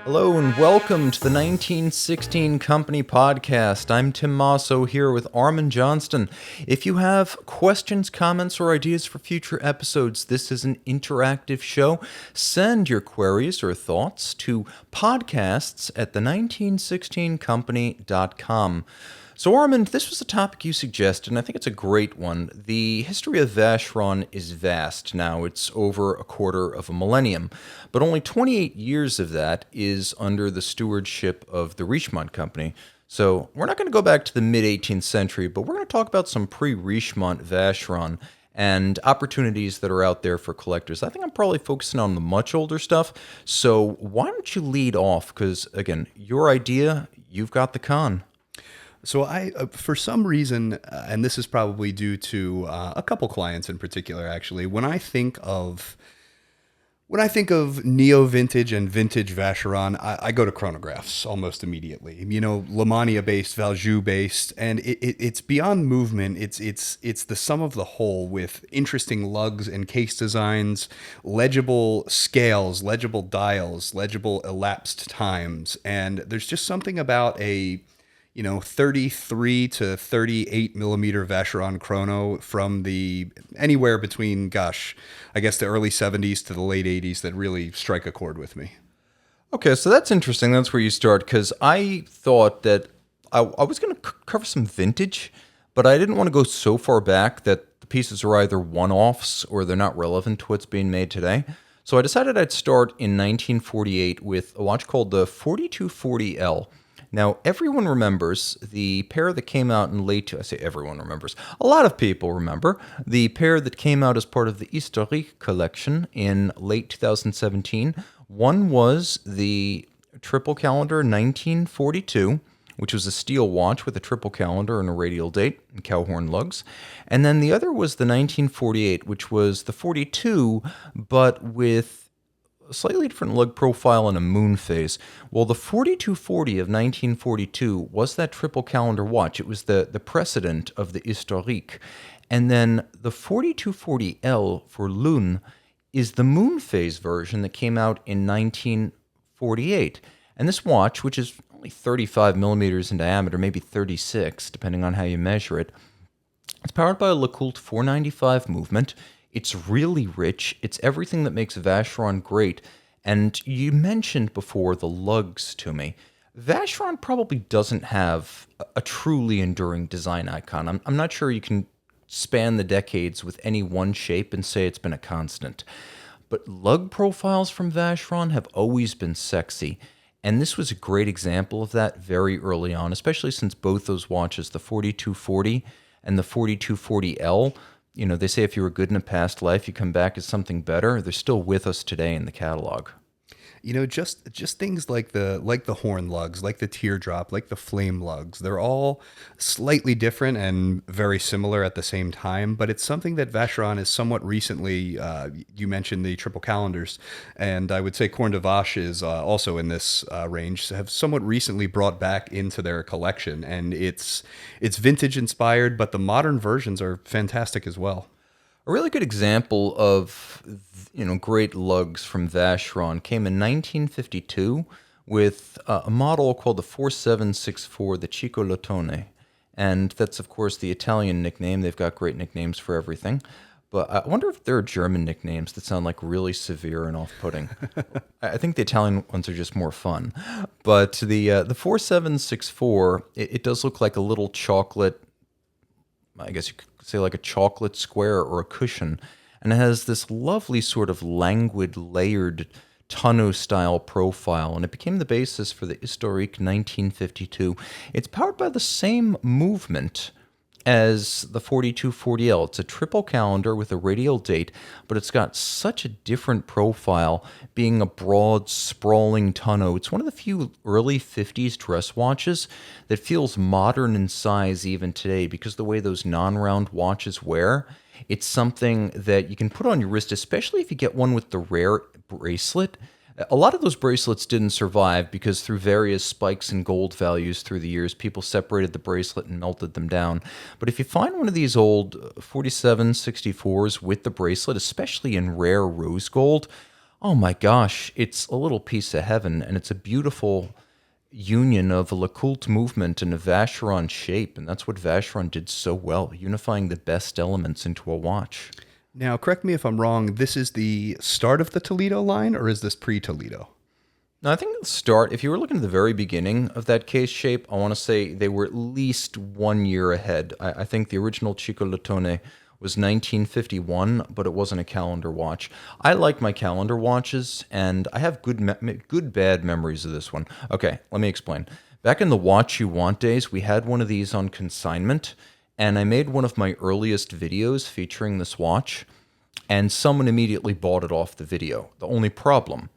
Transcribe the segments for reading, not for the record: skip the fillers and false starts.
Hello and welcome to the 1916 Company podcast. I'm Tim Masso here with Armand Johnston. If you have questions, comments, or ideas for future episodes, this is an interactive show. Send your queries or thoughts to podcasts at the1916company.com. So Armand, this was a topic you suggested, and I think it's a great one. The history of Vacheron is vast now. It's over a quarter of a millennium, but only 28 years of that is under the stewardship of the Richemont Company. So we're not going to go back to the mid-18th century, but we're going to talk about some pre-Richemont Vacheron and opportunities that are out there for collectors. I think I'm probably focusing on the much older stuff, so why don't you lead off? Because, again, your idea, you've got the con. So for some reason, and this is probably due to a couple clients in particular, actually, when I think of neo-vintage and vintage Vacheron, I go to chronographs almost immediately. You know, Lemania-based, Valjoux-based, and it's beyond movement. It's the sum of the whole with interesting lugs and case designs, legible scales, legible dials, legible elapsed times, and there's just something about a 33 to 38 millimeter Vacheron chrono from anywhere between, I guess the early 70s to the late 80s that really strike a chord with me. Okay, so that's interesting. That's where you start, because I thought that I was going to cover some vintage, but I didn't want to go so far back that the pieces are either one-offs or they're not relevant to what's being made today. So I decided I'd start in 1948 with a watch called the 4240L. Now, everyone remembers the pair that came out in I say everyone remembers, a lot of people remember the pair that came out as part of the Historique collection in late 2017. One was the triple calendar 1942, which was a steel watch with a triple calendar and a radial date and cowhorn lugs. And then the other was the 1948, which was the 42, but with a slightly different lug profile and a moon phase. Well, the 4240 of 1942 was that triple calendar watch. It was the precedent of the Historique. And then the 4240L for Lune is the moon phase version that came out in 1948. And this watch, which is only 35 millimeters in diameter, maybe 36, depending on how you measure it, it's powered by a LeCoultre 495 movement. It's really rich. It's everything that makes Vacheron great. And you mentioned before the lugs to me. Vacheron probably doesn't have a truly enduring design icon. I'm not sure you can span the decades with any one shape and say it's been a constant. But lug profiles from Vacheron have always been sexy. And this was a great example of that very early on, especially since both those watches, the 4240 and the 4240L, they say if you were good in a past life, you come back as something better. They're still with us today in the catalog. Just things like the horn lugs, like the teardrop, like the flame lugs. They're all slightly different and very similar at the same time, but it's something that Vacheron is somewhat recently, you mentioned the triple calendars, and I would say Corne de Vache is also in this range, have somewhat recently brought back into their collection, and it's vintage inspired, but the modern versions are fantastic as well. A really good example of, great lugs from Vacheron came in 1952 with a model called the 4764, the Chico Lotone. And that's, of course, the Italian nickname. They've got great nicknames for everything. But I wonder if there are German nicknames that sound like really severe and off-putting. I think the Italian ones are just more fun. But the 4764, it does look like a little chocolate, I guess you could say like a chocolate square or a cushion, and it has this lovely sort of languid, layered tonneau-style profile, and it became the basis for the Historique 1952. It's powered by the same movement as the 4240L. It's a triple calendar with a radial date, but it's got such a different profile, being a broad, sprawling tonneau. It's one of the few early 50s dress watches that feels modern in size even today, because the way those non-round watches wear, it's something that you can put on your wrist, especially if you get one with the rare bracelet. A lot of those bracelets didn't survive because through various spikes in gold values through the years, people separated the bracelet and melted them down. But if you find one of these old 4764s with the bracelet, especially in rare rose gold, Oh my gosh, it's a little piece of heaven, and it's a beautiful union of a Lecoultre movement and a Vacheron shape, and that's what Vacheron did so well, unifying the best elements into a watch. Now, correct me if I'm wrong, this is the start of the Toledo line, or is this pre-Toledo? Now, I think the start, if you were looking at the very beginning of that case shape, I want to say they were at least 1 year ahead. I think the original Chico Latone was 1951, but it wasn't a calendar watch. I like my calendar watches, and I have good bad memories of this one. Okay, let me explain. Back in the Watch You Want days, we had one of these on consignment, and I made one of my earliest videos featuring this watch, and someone immediately bought it off the video. The only problem,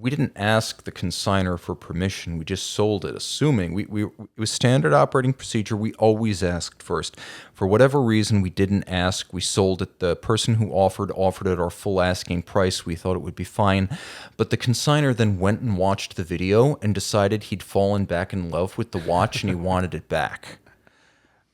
we didn't ask the consignor for permission. We just sold it, assuming it was standard operating procedure. We always asked first. For whatever reason, we didn't ask. We sold it. The person who offered it our full asking price. We thought it would be fine. But the consignor then went and watched the video and decided he'd fallen back in love with the watch and he wanted it back.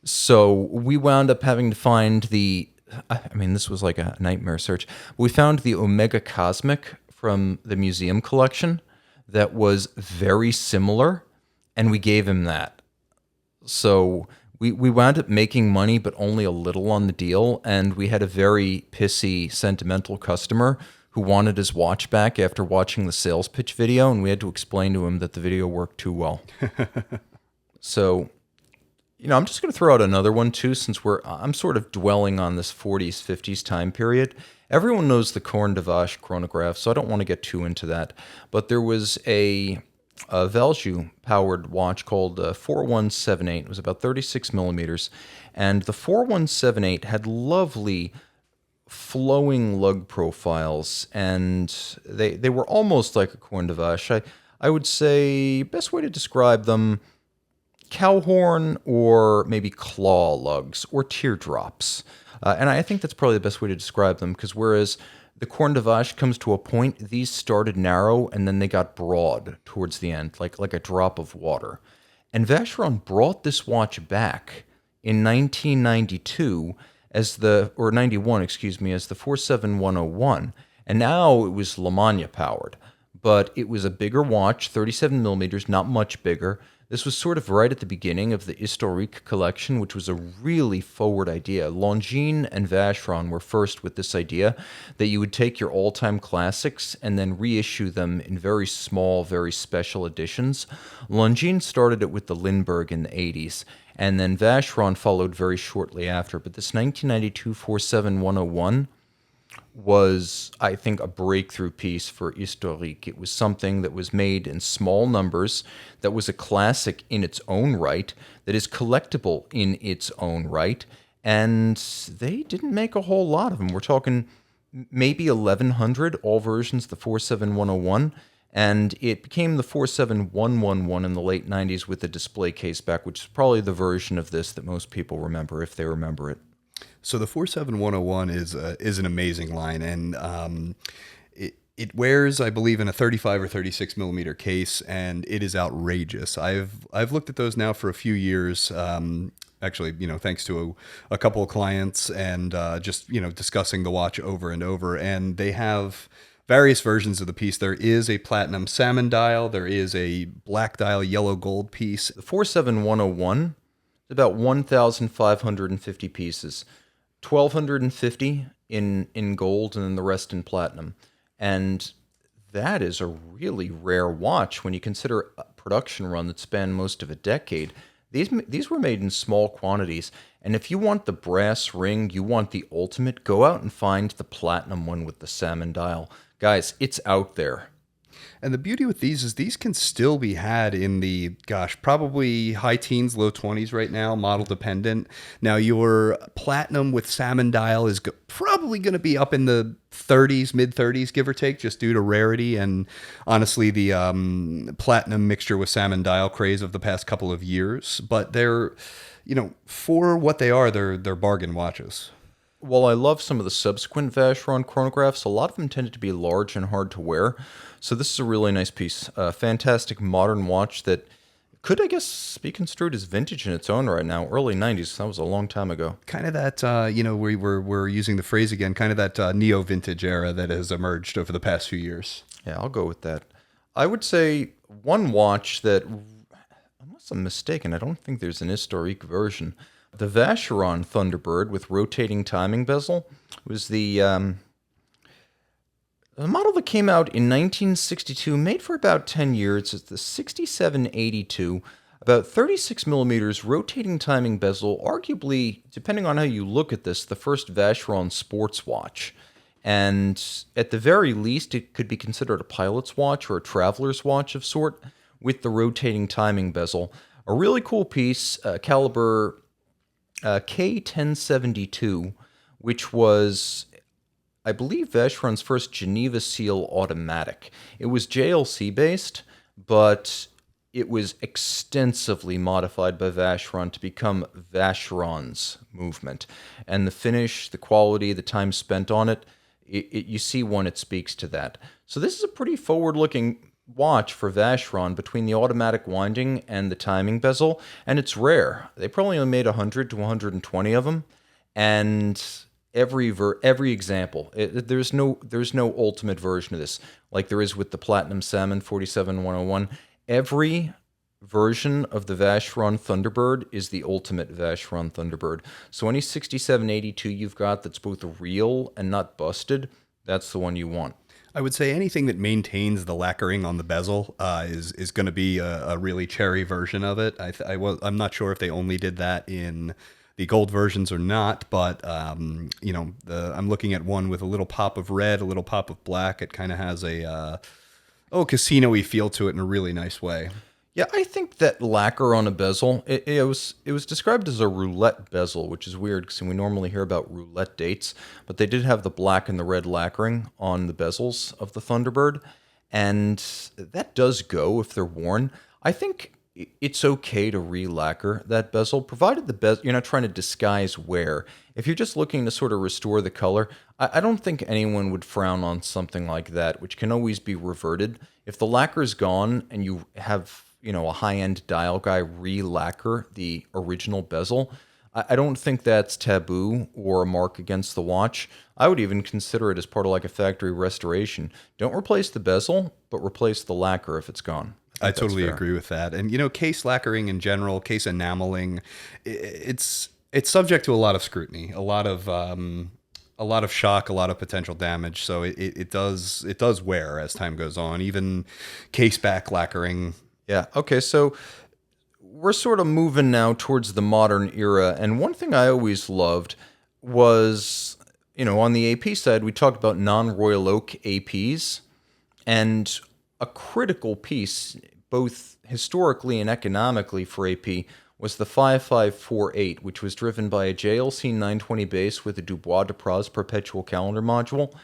So we wound up having to find this was like a nightmare search. We found the Omega Cosmic from the museum collection that was very similar, and we gave him that. So we wound up making money, but only a little on the deal, and we had a very pissy, sentimental customer who wanted his watch back after watching the sales pitch video, and we had to explain to him that the video worked too well. So, I'm just going to throw out another one too, since I'm sort of dwelling on this 40s, 50s time period. Everyone knows the Corne de Vache chronograph, so I don't want to get too into that. But there was a Valjoux-powered watch called 4178. It was about 36 millimeters. And the 4178 had lovely flowing lug profiles, and they were almost like a Corne de Vache. I would say best way to describe them, cow horn or maybe claw lugs or teardrops. And I think that's probably the best way to describe them, because whereas the Corne de Vache comes to a point, these started narrow and then they got broad towards the end, like a drop of water. And Vacheron brought this watch back in 1992 or 91, excuse me, as the 47101. And now it was Lamagna powered, but it was a bigger watch, 37 millimeters, not much bigger. This was sort of right at the beginning of the Historique collection, which was a really forward idea. Longines and Vacheron were first with this idea that you would take your all-time classics and then reissue them in very small, very special editions. Longines started it with the Lindbergh in the 80s, and then Vacheron followed very shortly after. But this 1992 47101 was, I think, a breakthrough piece for Historique. It was something that was made in small numbers, that was a classic in its own right, that is collectible in its own right, and they didn't make a whole lot of them. We're talking maybe 1,100, all versions, the 47101, and it became the 47111 in the late 90s with the display caseback, which is probably the version of this that most people remember, if they remember it. So the 47101 is an amazing line, and it wears, I believe, in a 35 or 36 millimeter case, and it is outrageous. I've looked at those now for a few years, actually, thanks to a couple of clients, and just discussing the watch over and over. And they have various versions of the piece. There is a platinum salmon dial. There is a black dial yellow gold piece. The 47101 is about 1,550 pieces. 1,250 in gold, and then the rest in platinum. And that is a really rare watch when you consider a production run that spanned most of a decade. These were made in small quantities. And if you want the brass ring, you want the ultimate, go out and find the platinum one with the salmon dial. Guys, it's out there. And the beauty with these is these can still be had in the, probably high teens, low 20s right now, model dependent. Now, your platinum with salmon dial is probably going to be up in the 30s, mid 30s, give or take, just due to rarity. And honestly, the platinum mixture with salmon dial craze of the past couple of years. But they're, for what they are, they're bargain watches. While I love some of the subsequent Vacheron chronographs, a lot of them tended to be large and hard to wear. So this is a really nice piece. A fantastic modern watch that could, I guess, be construed as vintage in its own right now. Early 90s, that was a long time ago. Kind of that, we're using the phrase again, kind of that neo-vintage era that has emerged over the past few years. Yeah, I'll go with that. I would say one watch that, unless I'm mistaken, I don't think there's an historique version. The Vacheron Thunderbird with rotating timing bezel was the model that came out in 1962, made for about 10 years. It's the 6782, about 36 millimeters rotating timing bezel, arguably, depending on how you look at this, the first Vacheron sports watch. And at the very least, it could be considered a pilot's watch or a traveler's watch of sort with the rotating timing bezel. A really cool piece, caliber K1072, which was, I believe, Vacheron's first Geneva seal automatic. It was JLC based, but it was extensively modified by Vacheron to become Vacheron's movement. And the finish, the quality, the time spent on it, you see when it speaks to that. So this is a pretty forward-looking watch for Vacheron between the automatic winding and the timing bezel, and it's rare. They probably only made 100 to 120 of them, and every example, there's no ultimate version of this like there is with the Platinum Salmon 47101. Every version of the Vacheron Thunderbird is the ultimate Vacheron Thunderbird. So any 6782 you've got that's both real and not busted, that's the one you want. I would say anything that maintains the lacquering on the bezel is going to be a really cherry version of it. I'm not sure if they only did that in the gold versions or not, but I'm looking at one with a little pop of red, a little pop of black. It kind of has a casino-y feel to it in a really nice way. Yeah, I think that lacquer on a bezel, it was described as a roulette bezel, which is weird because we normally hear about roulette dates, but they did have the black and the red lacquering on the bezels of the Thunderbird, and that does go if they're worn. I think it's okay to re-lacquer that bezel, provided you're not trying to disguise wear. If you're just looking to sort of restore the color, I don't think anyone would frown on something like that, which can always be reverted. If the lacquer's gone and you have a high-end dial guy re-lacquer the original bezel, I don't think that's taboo or a mark against the watch. I would even consider it as part of like a factory restoration. Don't replace the bezel, but replace the lacquer if it's gone. I totally agree with that. And case lacquering in general, case enameling, it's subject to a lot of scrutiny, a lot of shock, a lot of potential damage. So it does wear as time goes on. Even caseback lacquering. Yeah. Okay. So we're sort of moving now towards the modern era. And one thing I always loved was, on the AP side, we talked about non-Royal Oak APs, and a critical piece, both historically and economically for AP, was the 5548, which was driven by a JLC 920 base with a Dubois de Praz perpetual calendar module.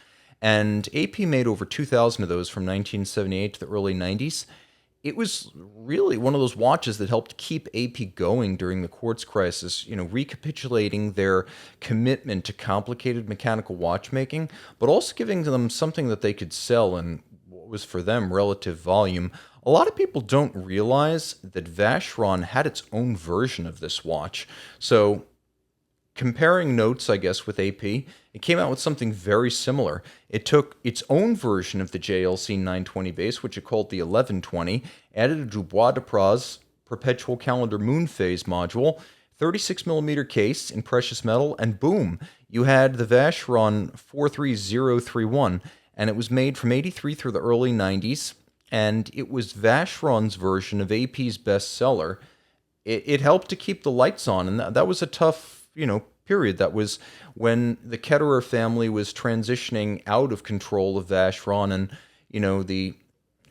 And AP made over 2,000 of those from 1978 to the early 90s. It was really one of those watches that helped keep AP going during the quartz crisis, recapitulating their commitment to complicated mechanical watchmaking, but also giving them something that they could sell in what was for them relative volume. A lot of people don't realize that Vacheron had its own version of this watch. So comparing notes, I guess, with AP, it came out with something very similar. It took its own version of the JLC 920 base, which it called the 1120, added a Dubois de Praz perpetual calendar moon phase module, 36mm case in precious metal, and boom, you had the Vacheron 43031, and it was made from 83 through the early 90s, and it was Vacheron's version of AP's bestseller. It helped to keep the lights on, and that was a tough period. That was when the Ketterer family was transitioning out of control of Vacheron, and the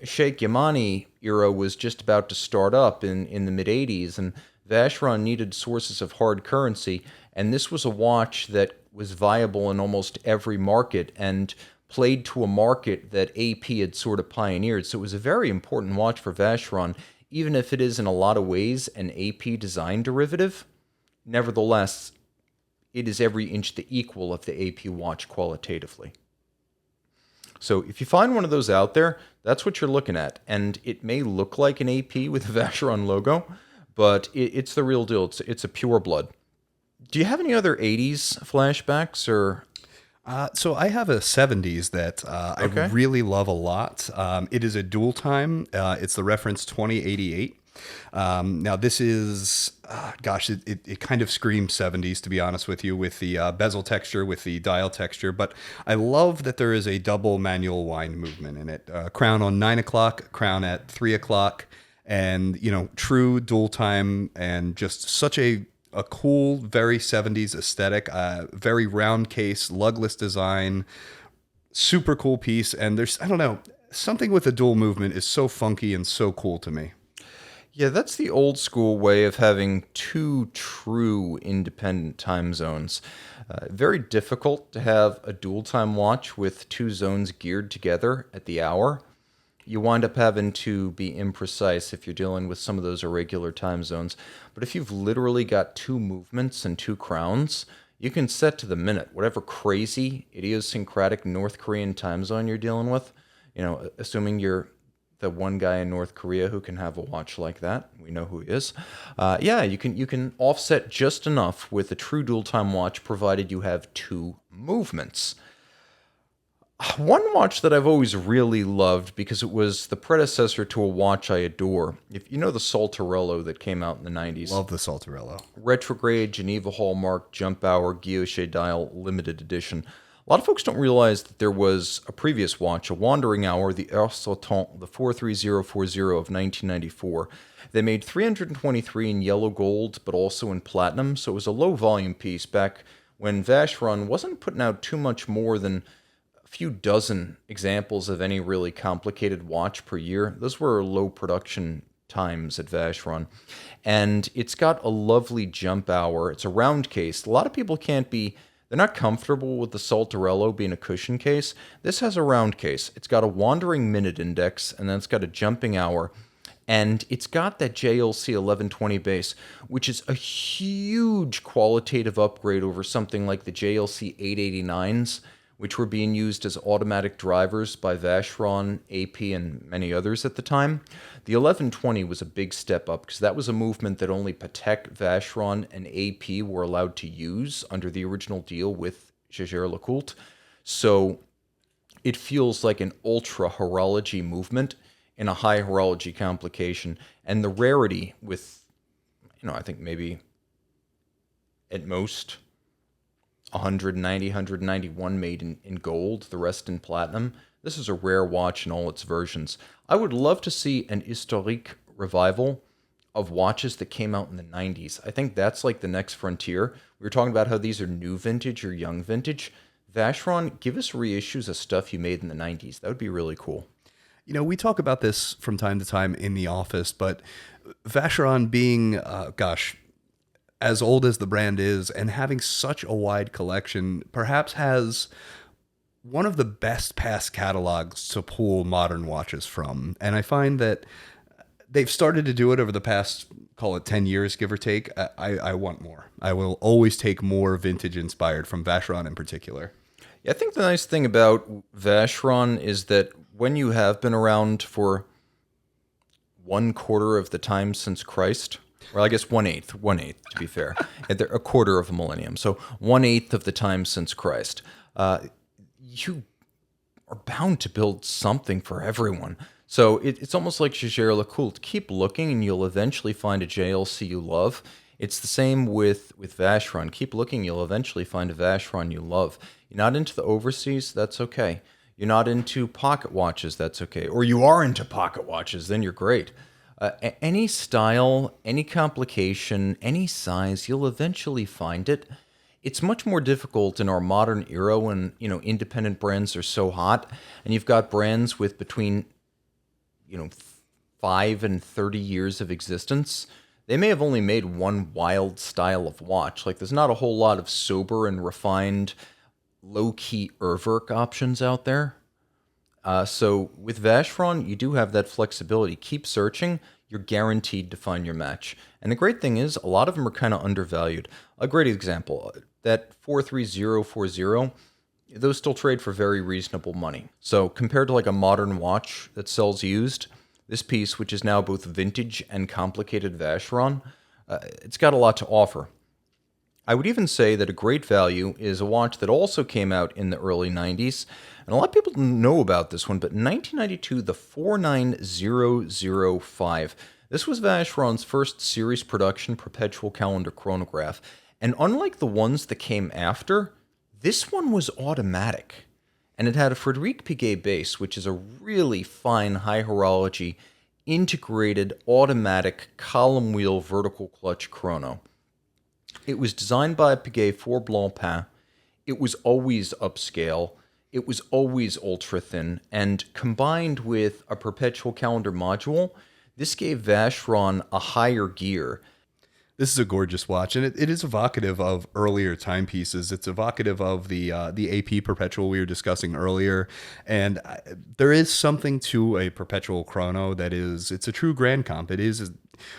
Sheikh Yamani era was just about to start up in the mid-'80s, and Vacheron needed sources of hard currency, and this was a watch that was viable in almost every market and played to a market that AP had sort of pioneered. So it was a very important watch for Vacheron, even if it is in a lot of ways an AP design derivative. Nevertheless, it is every inch the equal of the AP watch qualitatively. So if you find one of those out there, that's what you're looking at. And it may look like an AP with a Vacheron logo, but it's the real deal. It's a pure blood. Do you have any other 80s flashbacks or? So I have a 70s that I Okay. really love a lot. It is a dual time. It's the reference 2088. Now this is, it kind of screams 70s, to be honest with you, with the bezel texture, with the dial texture. But I love that there is a double manual wind movement in it. Crown on 9 o'clock, crown at 3 o'clock, and true dual time, and just such a cool, very 70s aesthetic, very round case, lugless design, super cool piece. And I don't know, something with the dual movement is so funky and so cool to me. Yeah, that's the old school way of having two true independent time zones. Very difficult to have a dual time watch with two zones geared together at the hour. You wind up having to be imprecise if you're dealing with some of those irregular time zones. But if you've literally got two movements and two crowns, you can set to the minute whatever crazy, idiosyncratic North Korean time zone you're dealing with. Assuming you're the one guy in North Korea who can have a watch like that. We know who he is. Yeah, you can offset just enough with a true dual time watch, provided you have two movements. One watch that I've always really loved because it was the predecessor to a watch I adore. If you know the Saltarello that came out in the 90s. Love the Saltarello. Retrograde, Geneva Hallmark, Jump Hour, Guilloche Dial, limited edition. A lot of folks don't realize that there was a previous watch, a wandering hour, the Heure Sautante, the 43040 of 1994. They made 323 in yellow gold, but also in platinum, so it was a low volume piece back when Vacheron wasn't putting out too much more than few dozen examples of any really complicated watch per year. Those were low production times at Vacheron. And it's got a lovely jump hour. It's a round case. A lot of people they're not comfortable with the Saltarello being a cushion case. This has a round case. It's got a wandering minute index, and then it's got a jumping hour. And it's got that JLC 1120 base, which is a huge qualitative upgrade over something like the JLC 889s, which were being used as automatic drivers by Vacheron, AP, and many others at the time. The 1120 was a big step up because that was a movement that only Patek, Vacheron, and AP were allowed to use under the original deal with Jaeger-LeCoultre. So it feels like an ultra horology movement in a high horology complication. And the rarity with, I think maybe at most 190, 191 made in gold, the rest in platinum. This is a rare watch in all its versions. I would love to see an historique revival of watches that came out in the 90s. I think that's like the next frontier. We were talking about how these are new vintage or young vintage. Vacheron, give us reissues of stuff you made in the 90s. That would be really cool. We talk about this from time to time in the office, but Vacheron being, as old as the brand is and having such a wide collection, perhaps has one of the best past catalogs to pull modern watches from. And I find that they've started to do it over the past, call it 10 years, give or take. I want more. I will always take more vintage inspired from Vacheron in particular. Yeah, I think the nice thing about Vacheron is that when you have been around for 1/4 of the time since Christ, well, I guess 1/8, to be fair. And they're a quarter of a millennium. So 1/8 of the time since Christ. You are bound to build something for everyone. So it's almost like Jaeger-LeCoultre. Keep looking and you'll eventually find a JLC you love. It's the same with Vacheron. Keep looking, you'll eventually find a Vacheron you love. You're not into the overseas, that's okay. You're not into pocket watches, that's okay. Or you are into pocket watches, then you're great. Any style, any complication, any size, you'll eventually find it. It's much more difficult in our modern era when, independent brands are so hot and you've got brands with between, 5 and 30 years of existence. They may have only made one wild style of watch. Like there's not a whole lot of sober and refined, low-key Urwerk options out there. So with Vacheron, you do have that flexibility. Keep searching. You're guaranteed to find your match. And the great thing is, a lot of them are kind of undervalued. A great example, that 43040, those still trade for very reasonable money. So compared to like a modern watch that sells used, this piece, which is now both vintage and complicated Vacheron, it's got a lot to offer. I would even say that a great value is a watch that also came out in the early 90s. And a lot of people don't know about this one, but in 1992, the 49005. This was Vacheron's first series production perpetual calendar chronograph. And unlike the ones that came after, this one was automatic. And it had a Frédéric Piguet base, which is a really fine high horology, integrated automatic column wheel vertical clutch chrono. It was designed by Piguet for Blancpain. It was always upscale. It was always ultra thin. And combined with a perpetual calendar module, this gave Vacheron a higher gear. This is a gorgeous watch, and it is evocative of earlier timepieces. It's evocative of the AP perpetual we were discussing earlier, and there is something to a perpetual chrono it's a true Grand Comp. It is,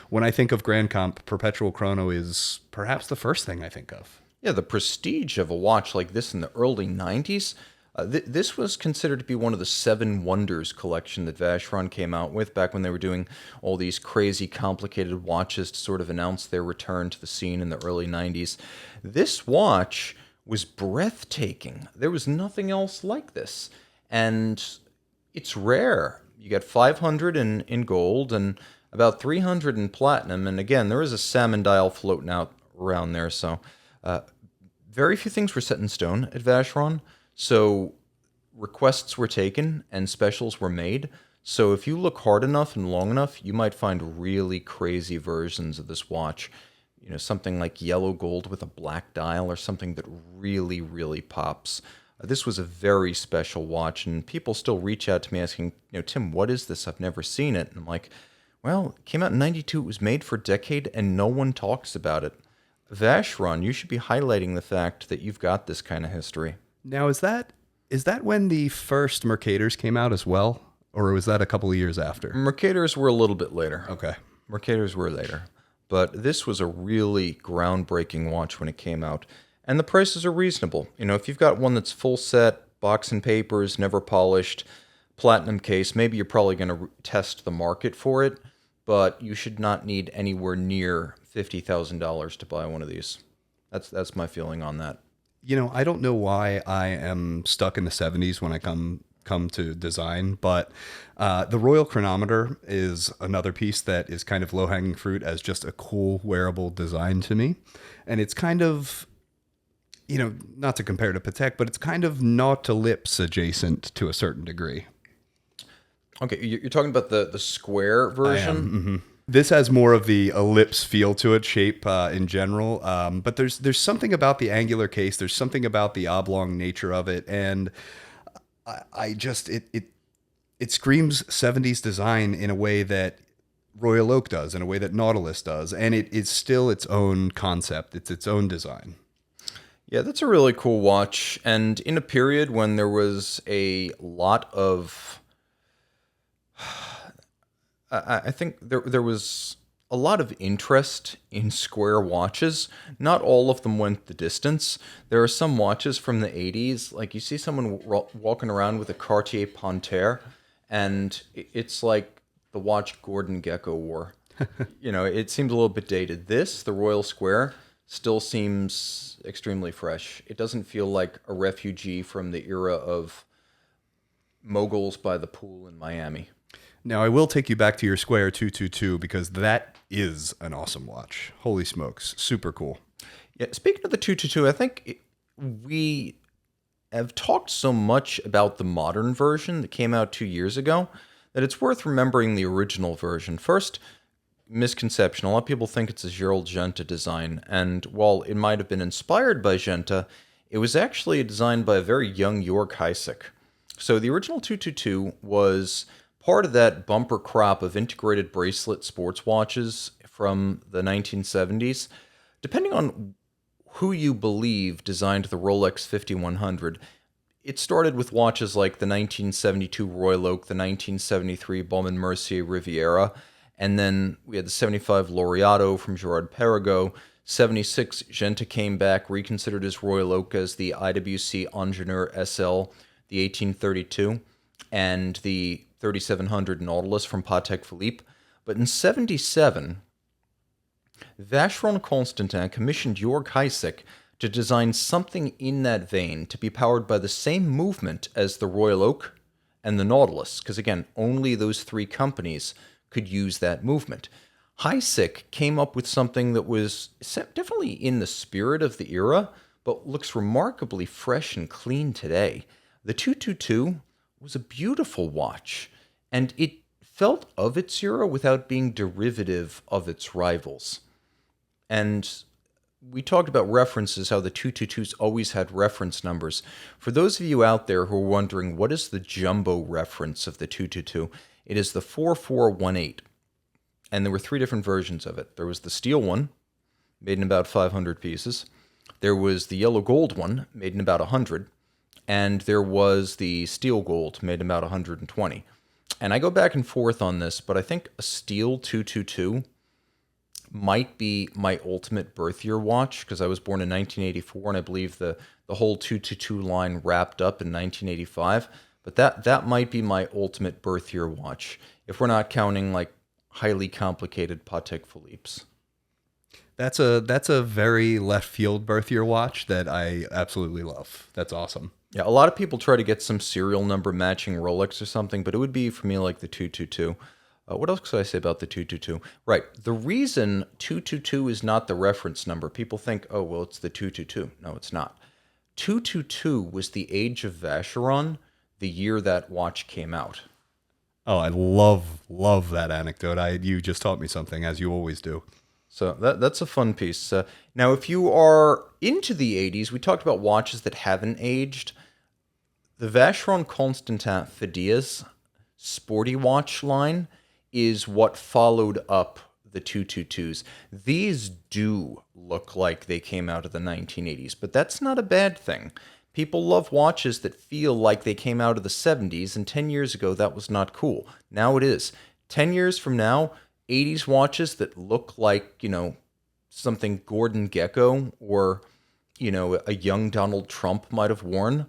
when I think of Grand Comp, perpetual chrono is perhaps the first thing I think of. Yeah, the prestige of a watch like this in the early 90s, this was considered to be one of the 7 Wonders collection that Vacheron came out with back when they were doing all these crazy, complicated watches to sort of announce their return to the scene in the early 90s. This watch was breathtaking. There was nothing else like this. And it's rare. You get 500 in gold and about 300 in platinum. And again, there is a salmon dial floating out around there. So very few things were set in stone at Vacheron. So requests were taken and specials were made. So if you look hard enough and long enough, you might find really crazy versions of this watch. You know, something like yellow gold with a black dial or something that really, really pops. This was a very special watch, and people still reach out to me asking, Tim, what is this? I've never seen it. And I'm like, well, it came out in 92. It was made for a decade, and no one talks about it. Vacheron, you should be highlighting the fact that you've got this kind of history. Now, is that when the first Mercators came out as well? Or was that a couple of years after? Mercators were a little bit later. Okay. Mercators were later. But this was a really groundbreaking watch when it came out. And the prices are reasonable. If you've got one that's full set, box and papers, never polished, platinum case, maybe you're probably going to test the market for it. But you should not need anywhere near $50,000 to buy one of these. That's my feeling on that. I don't know why I am stuck in the 70s when I come to design, but the Royal Chronometer is another piece that is kind of low-hanging fruit as just a cool wearable design to me. And it's kind of, not to compare to Patek, but it's kind of Nautilus adjacent to a certain degree. Okay, you're talking about the square version? I am. Mm-hmm. This has more of the ellipse feel to it, shape in general. But there's something about the angular case. There's something about the oblong nature of it, and I just it screams 70s design in a way that Royal Oak does, in a way that Nautilus does, and it's still its own concept. It's its own design. Yeah, that's a really cool watch, and in a period when there was a lot of I think there was a lot of interest in square watches. Not all of them went the distance. There are some watches from the 80s, like you see someone walking around with a Cartier Panthère, and it's like the watch Gordon Gekko wore. It seems a little bit dated. The Royal Square, still seems extremely fresh. It doesn't feel like a refugee from the era of moguls by the pool in Miami. Now, I will take you back to your Square 222 because that is an awesome watch. Holy smokes. Super cool. Yeah, speaking of the 222, I think we have talked so much about the modern version that came out 2 years ago that it's worth remembering the original version. First, misconception. A lot of people think it's a Gerald Genta design, and while it might have been inspired by Genta, it was actually designed by a very young Jörg Heisek. So the original 222 was part of that bumper crop of integrated bracelet sports watches from the 1970s. Depending on who you believe designed the Rolex 5100, it started with watches like the 1972 Royal Oak, the 1973 Baume & Mercier Riviera, and then we had the 75 Laureato from Gerard Perregaux, '76, Genta came back, reconsidered his Royal Oak as the IWC Ingenieur SL, the 1832, and the 3700 Nautilus from Patek Philippe. But in '77, Vacheron Constantin commissioned Jörg Heisek to design something in that vein to be powered by the same movement as the Royal Oak and the Nautilus, because again, only those three companies could use that movement. Heisek came up with something that was definitely in the spirit of the era, but looks remarkably fresh and clean today. The 222 was a beautiful watch, and it felt of its era without being derivative of its rivals. And we talked about references, how the 222s always had reference numbers. For those of you out there who are wondering, what is the jumbo reference of the 222? It is the 4418. And there were three different versions of it. There was the steel one, made in about 500 pieces. There was the yellow gold one, made in about 100. And there was the steel gold, made in about 120. And I go back and forth on this, but I think a steel 222 might be my ultimate birth year watch, because I was born in 1984, and I believe the whole 222 line wrapped up in 1985. But that might be my ultimate birth year watch, if we're not counting like highly complicated Patek Philippe's. That's a very left field birth year watch that I absolutely love. That's awesome. Yeah, a lot of people try to get some serial number matching Rolex or something, but it would be for me like the 222. What else could I say about the 222? Right, the reason 222 is not the reference number, people think, oh, well, it's the 222. No, it's not. 222 was the age of Vacheron, the year that watch came out. Oh, I love that anecdote. You just taught me something, as you always do. So that's a fun piece. Now, if you are into the 80s, we talked about watches that haven't aged. The Vacheron Constantin Fidas sporty watch line is what followed up the 222s. These do look like they came out of the 1980s, but that's not a bad thing. People love watches that feel like they came out of the 70s, and 10 years ago, that was not cool. Now it is. 10 years from now, 80s watches that look like, something Gordon Gekko or, a young Donald Trump might have worn,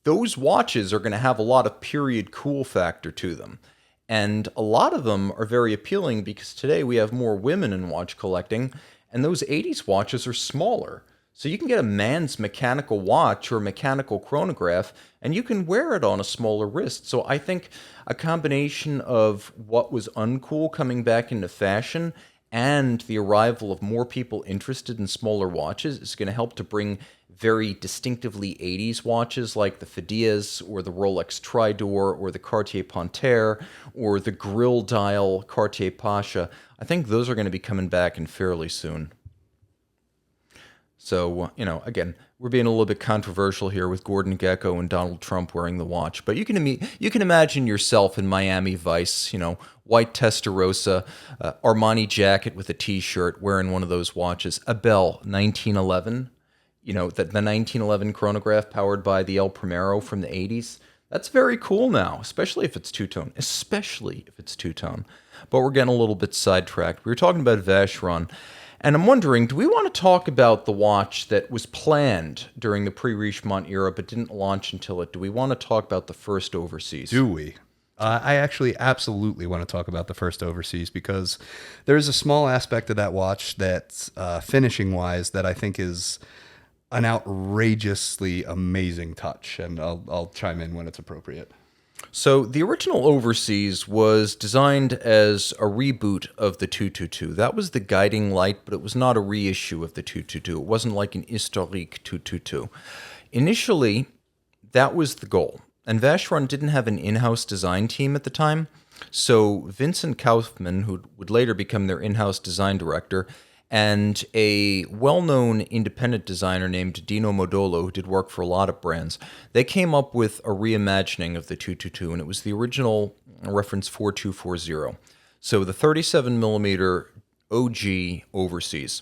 those watches are going to have a lot of period cool factor to them. And a lot of them are very appealing because today we have more women in watch collecting, and those 80s watches are smaller. So you can get a man's mechanical watch or mechanical chronograph, and you can wear it on a smaller wrist. So I think a combination of what was uncool coming back into fashion and the arrival of more people interested in smaller watches is going to help to bring very distinctively 80s watches like the Fidas or the Rolex Tridor or the Cartier Panthère or the grill dial Cartier Pasha. I think those are going to be coming back in fairly soon. So, again, we're being a little bit controversial here with Gordon Gekko and Donald Trump wearing the watch. But you can imagine yourself in Miami Vice, white Testarossa, Armani jacket with a T-shirt, wearing one of those watches. A Bell 1911, the 1911 chronograph powered by the El Primero from the 80s. That's very cool now, especially if it's two-tone. But we're getting a little bit sidetracked. We were talking about Vacheron. And I'm wondering, do we want to talk about the watch that was planned during the pre-Richemont era but didn't launch until it? Do we want to talk about the first overseas? Do we? I actually absolutely want to talk about the first overseas because there's a small aspect of that watch that's finishing-wise that I think is an outrageously amazing touch, and I'll chime in when it's appropriate. So the original Overseas was designed as a reboot of the 222. That was the guiding light, but it was not a reissue of the 222. It wasn't like an historique 222. Initially, that was the goal. And Vacheron didn't have an in-house design team at the time. So Vincent Kaufmann, who would later become their in-house design director, and a well-known independent designer named Dino Modolo, who did work for a lot of brands, they came up with a reimagining of the 222, and it was the original reference 4240. So the 37mm OG Overseas,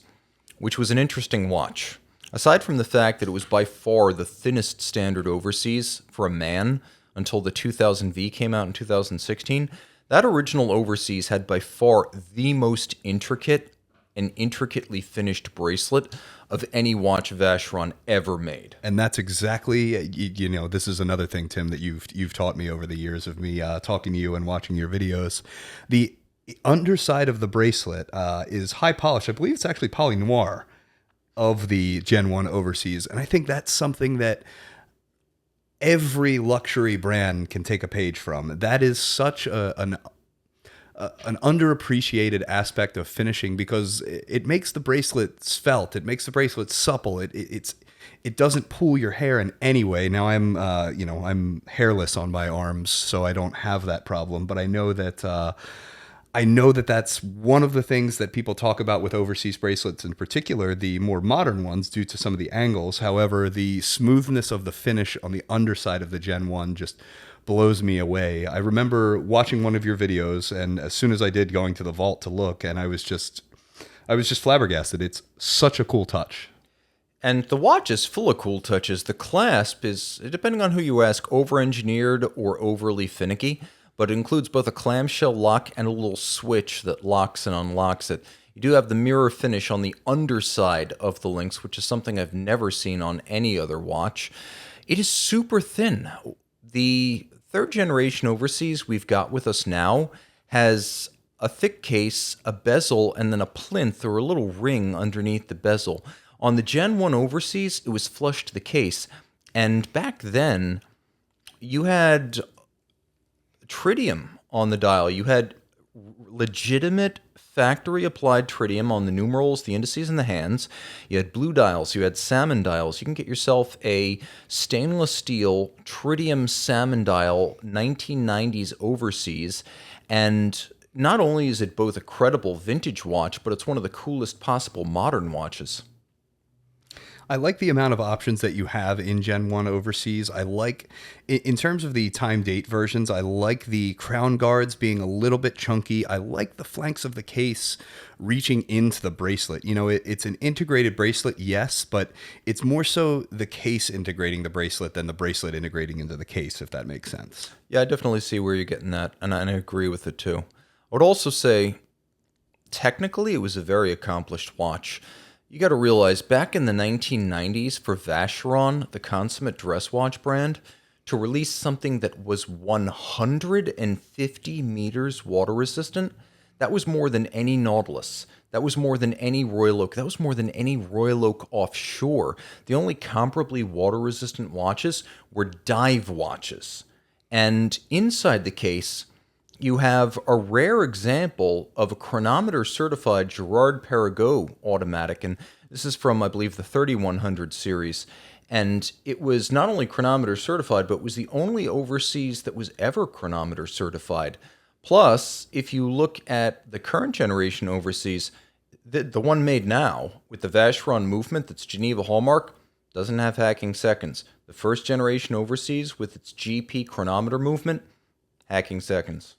which was an interesting watch. Aside from the fact that it was by far the thinnest standard Overseas for a man until the 2000V came out in 2016, that original Overseas had by far the most intricate and intricately finished bracelet of any watch Vacheron ever made. And that's exactly, this is another thing, Tim, that you've taught me over the years of me talking to you and watching your videos. The underside of the bracelet is high polish. I believe it's actually poly noir of the Gen 1 Overseas. And I think that's something that every luxury brand can take a page from. That is such an underappreciated aspect of finishing, because it makes the bracelet svelte. It makes the bracelet supple. It doesn't pull your hair in any way. Now I'm hairless on my arms, so I don't have that problem. But I know that that's one of the things that people talk about with overseas bracelets, in particular, the more modern ones, due to some of the angles. However, the smoothness of the finish on the underside of the Gen 1 just blows me away. I remember watching one of your videos, and as soon as I did, going to the vault to look, and I was just flabbergasted. It's such a cool touch. And the watch is full of cool touches. The clasp is, depending on who you ask, over-engineered or overly finicky, but it includes both a clamshell lock and a little switch that locks and unlocks it. You do have the mirror finish on the underside of the links, which is something I've never seen on any other watch. It is super thin. The third generation Overseas we've got with us now has a thick case, a bezel, and then a plinth or a little ring underneath the bezel. On the Gen 1 Overseas, it was flush to the case. And back then, you had tritium on the dial. You had legitimate factory-applied tritium on the numerals, the indices, and the hands. You had blue dials. You had salmon dials. You can get yourself a stainless steel tritium salmon dial 1990s Overseas, and not only is it both a credible vintage watch, but it's one of the coolest possible modern watches. I like the amount of options that you have in Gen 1 Overseas. I like, in terms of the time date versions, I like the crown guards being a little bit chunky. I like the flanks of the case reaching into the bracelet. It's an integrated bracelet, yes, but it's more so the case integrating the bracelet than the bracelet integrating into the case, if that makes sense. Yeah, I definitely see where you're getting that, and I agree with it too. I would also say, technically, it was a very accomplished watch. You got to realize, back in the 1990s, for Vacheron, the consummate dress watch brand, to release something that was 150 meters water resistant, that was more than any Nautilus. That was more than any Royal Oak. That was more than any Royal Oak offshore. The only comparably water resistant watches were dive watches. And inside the case, you have a rare example of a Chronometer certified Girard Perregaux automatic, and this is from, I believe, the 3100 series. And it was not only Chronometer certified, but was the only Overseas that was ever Chronometer certified. Plus, if you look at the current generation Overseas, the one made now with the Vacheron movement that's Geneva Hallmark doesn't have hacking seconds. The first generation Overseas with its GP chronometer movement, hacking seconds.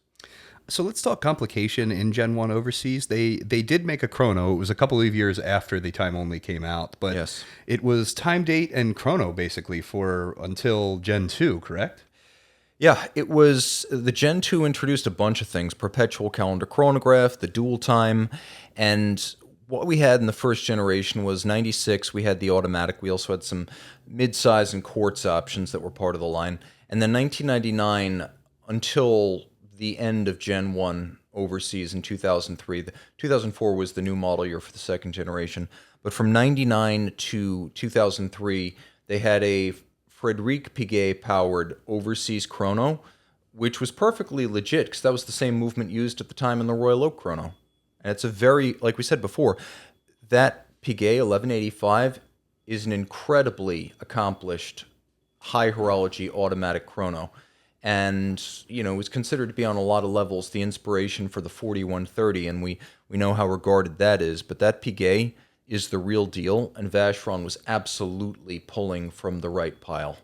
So let's talk complication in Gen 1 Overseas. They did make a chrono. It was a couple of years after the time only came out, but yes, it was time date and chrono basically for until Gen 2, correct? Yeah, it was, the Gen 2 introduced a bunch of things: perpetual calendar chronograph, the dual time, and what we had in the first generation was 96, we had the automatic. We also had some mid-size and quartz options that were part of the line. And then 1999 until the end of Gen 1 Overseas in 2003. 2004 was the new model year for the second generation. But from 99 to 2003, they had a Frédéric Piguet-powered Overseas chrono, which was perfectly legit because that was the same movement used at the time in the Royal Oak chrono. And it's a very, like we said before, that Piguet 1185 is an incredibly accomplished high horology automatic chrono. And, it was considered to be on a lot of levels the inspiration for the 4130, and we know how regarded that is. But that Piguet is the real deal, and Vacheron was absolutely pulling from the right pile.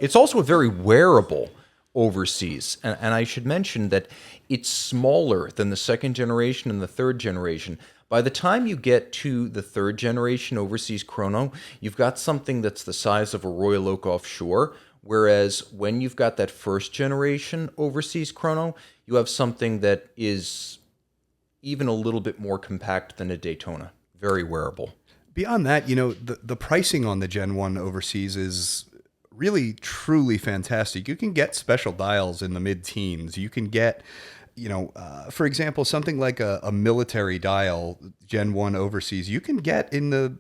It's also a very wearable Overseas, and I should mention that it's smaller than the second generation and the third generation. By the time you get to the third generation Overseas chrono, you've got something that's the size of a Royal Oak offshore, whereas when you've got that first generation Overseas chrono, you have something that is even a little bit more compact than a Daytona. Very wearable. Beyond that, the pricing on the Gen 1 overseas is really, truly fantastic. You can get special dials in the mid-teens. You can get, for example, something like a military dial, Gen 1 overseas, you can get in the,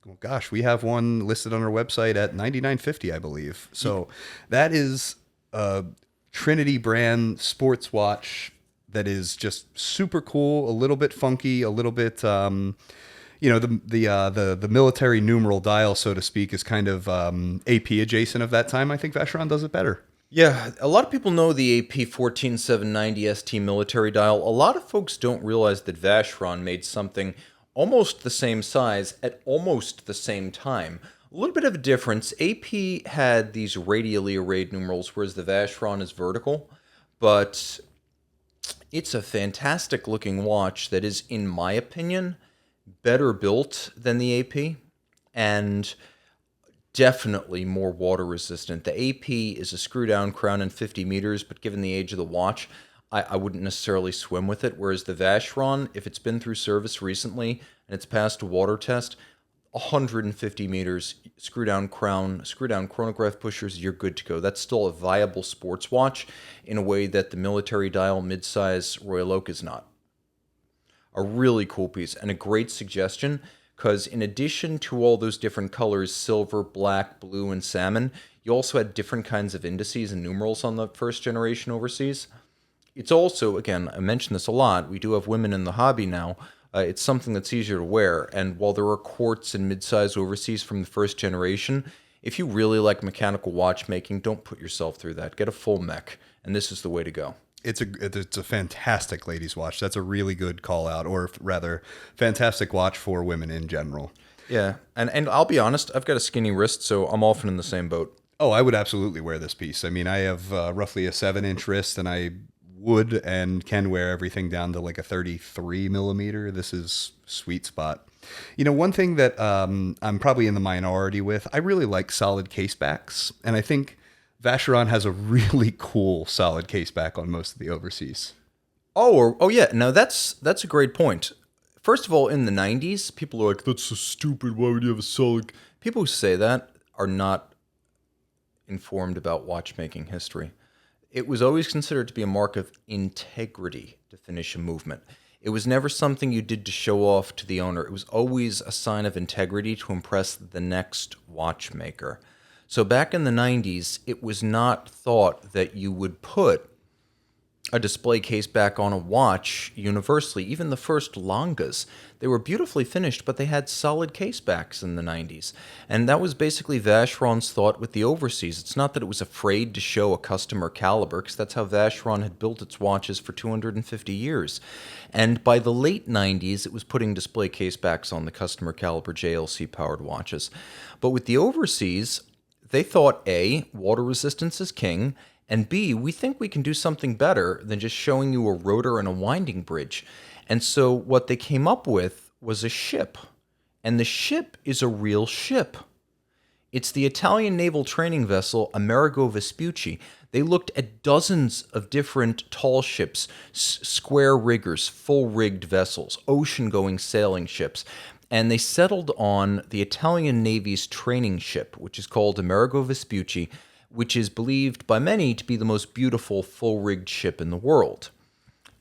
well, gosh, we have one listed on our website at $99.50, I believe. So that is a Trinity brand sports watch that is just super cool, a little bit funky, a little bit... the military numeral dial, so to speak, is kind of AP adjacent of that time. I think Vacheron does it better. Yeah, a lot of people know the AP 14790 ST military dial. A lot of folks don't realize that Vacheron made something almost the same size at almost the same time. A little bit of a difference. AP had these radially arrayed numerals, whereas the Vacheron is vertical, but it's a fantastic looking watch that is, in my opinion, better built than the AP and definitely more water resistant. The AP is a screw down crown in 50 meters, but given the age of the watch, I wouldn't necessarily swim with it. Whereas the Vacheron, if it's been through service recently and it's passed a water test, 150 meters, screw down crown, screw down chronograph pushers, you're good to go. That's still a viable sports watch in a way that the military dial midsize Royal Oak is not. A really cool piece and a great suggestion, because in addition to all those different colors, silver, black, blue, and salmon, you also had different kinds of indices and numerals on the first generation overseas. It's also, again, I mention this a lot, we do have women in the hobby now. It's something that's easier to wear, and while there are quartz and mid-size overseas from the first generation, if you really like mechanical watchmaking, don't put yourself through that. Get a full mech, and this is the way to go. It's a fantastic ladies' watch. That's a really good call out, or rather, fantastic watch for women in general. Yeah, and I'll be honest, I've got a skinny wrist, so I'm often in the same boat. Oh, I would absolutely wear this piece. I mean, I have roughly a 7-inch wrist, and I would and can wear everything down to like a 33 millimeter. This is sweet spot. One thing that I'm probably in the minority with, I really like solid casebacks, and I think Vacheron has a really cool solid caseback on most of the overseas. Oh yeah. Now that's a great point. First of all, in the 90s, people are like, that's so stupid. Why would you have a solid? People who say that are not informed about watchmaking history. It was always considered to be a mark of integrity to finish a movement. It was never something you did to show off to the owner. It was always a sign of integrity to impress the next watchmaker. So back in the 90s, it was not thought that you would put a display case back on a watch universally. Even the first Langas, they were beautifully finished, but they had solid case backs in the 90s. And that was basically Vacheron's thought with the overseas. It's not that it was afraid to show a customer caliber, because that's how Vacheron had built its watches for 250 years. And by the late 90s, it was putting display case backs on the customer caliber JLC powered watches. But with the overseas, they thought A, water resistance is king, and B, we think we can do something better than just showing you a rotor and a winding bridge. And so what they came up with was a ship. And the ship is a real ship. It's the Italian naval training vessel Amerigo Vespucci. They looked at dozens of different tall ships, square riggers, full-rigged vessels, ocean-going sailing ships. And they settled on the Italian Navy's training ship, which is called Amerigo Vespucci, which is believed by many to be the most beautiful full-rigged ship in the world.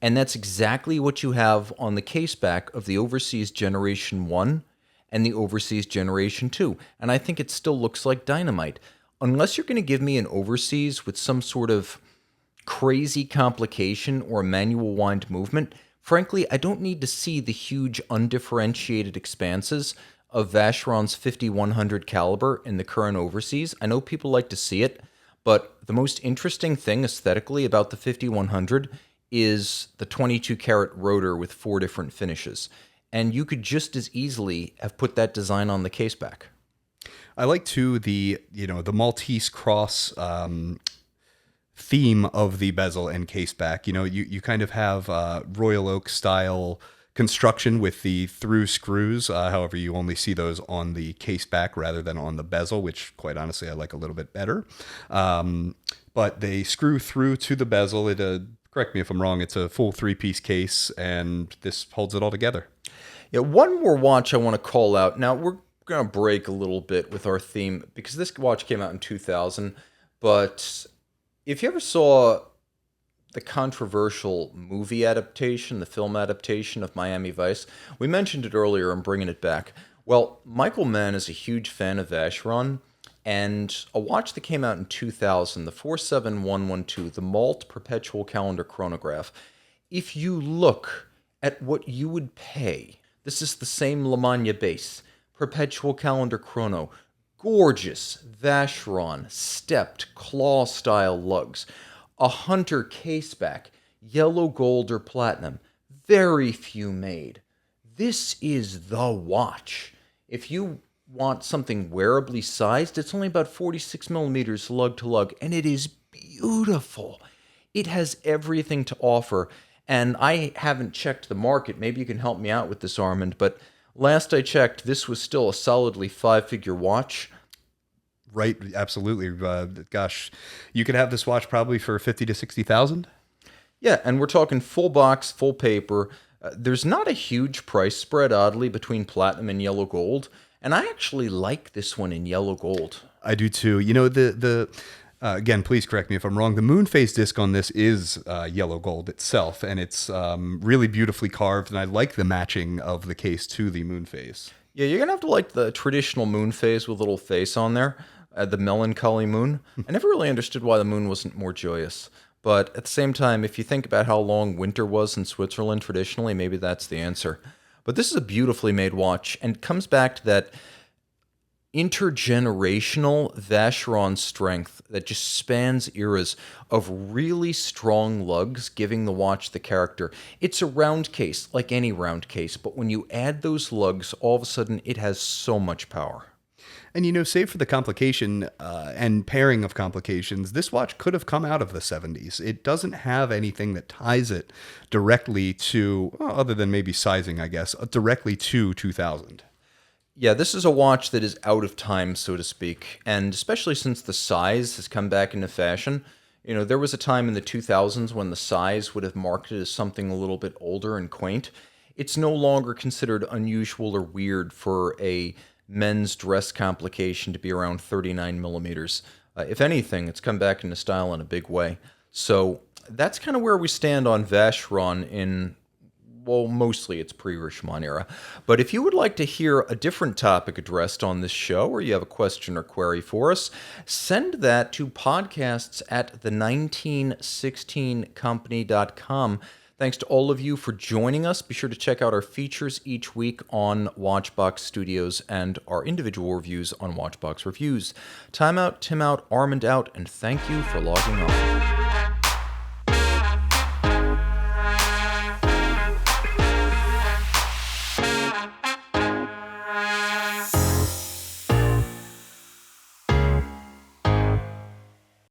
And that's exactly what you have on the caseback of the Overseas Generation 1 and the Overseas Generation 2. And I think it still looks like dynamite. Unless you're going to give me an Overseas with some sort of crazy complication or a manual wind movement, frankly, I don't need to see the huge undifferentiated expanses of Vacheron's 5100 caliber in the current overseas. I know people like to see it, but the most interesting thing aesthetically about the 5100 is the 22 karat rotor with 4 different finishes. And you could just as easily have put that design on the caseback. I like too the Maltese cross theme of the bezel and caseback. You kind of have Royal Oak style construction with the through screws. However, you only see those on the caseback rather than on the bezel, which quite honestly I like a little bit better. But they screw through to the bezel. It Correct me if I'm wrong, it's a full 3-piece case, and this holds it all together. Yeah, one more watch I want to call out. Now, we're going to break a little bit with our theme because this watch came out in 2000, but if you ever saw the controversial movie adaptation, the film adaptation of Miami Vice, we mentioned it earlier, I'm bringing it back. Well, Michael Mann is a huge fan of Vacheron, and a watch that came out in 2000, the 47112, the Malt Perpetual Calendar Chronograph. If you look at what you would pay, this is the same Lemania base, Perpetual Calendar Chrono, gorgeous Vacheron stepped claw-style lugs, a Hunter caseback, yellow gold or platinum, very few made. This is the watch. If you want something wearably sized, it's only about 46 millimeters lug to lug, and it is beautiful. It has everything to offer, and I haven't checked the market. Maybe you can help me out with this, Armand, but last I checked, this was still a solidly 5-figure watch. Right, absolutely. Gosh, you could have this watch probably for 50 to 60,000. Yeah, and we're talking full box, full paper. There's not a huge price spread, oddly, between platinum and yellow gold. And I actually like this one in yellow gold. I do too. You know, again, please correct me if I'm wrong. The moon phase disc on this is yellow gold itself, and it's really beautifully carved. And I like the matching of the case to the moon phase. Yeah, you're going to have to like the traditional moon phase with a little face on there, the melancholy moon. I never really understood why the moon wasn't more joyous. But at the same time, if you think about how long winter was in Switzerland traditionally, maybe that's the answer. But this is a beautifully made watch, and it comes back to that intergenerational Vacheron strength that just spans eras of really strong lugs, giving the watch the character. It's a round case, like any round case, but when you add those lugs, all of a sudden it has so much power. And, you know, save for the complication and pairing of complications, this watch could have come out of the 70s. It doesn't have anything that ties it directly to, well, other than maybe sizing, I guess, directly to 2000. Yeah, this is a watch that is out of time, so to speak, and especially since the size has come back into fashion. You know, there was a time in the 2000s when the size would have marked it as something a little bit older and quaint. It's no longer considered unusual or weird for a men's dress complication to be around 39 millimeters. If anything, it's come back into style in a big way. So that's kind of where we stand on Vacheron in, well, mostly it's pre-Richemont era. But if you would like to hear a different topic addressed on this show, or you have a question or query for us, send that to podcasts at the1916company.com. Thanks to all of you for joining us. Be sure to check out our features each week on Watchbox Studios and our individual reviews on Watchbox Reviews. Time out, Tim out, Armand out, and thank you for logging on.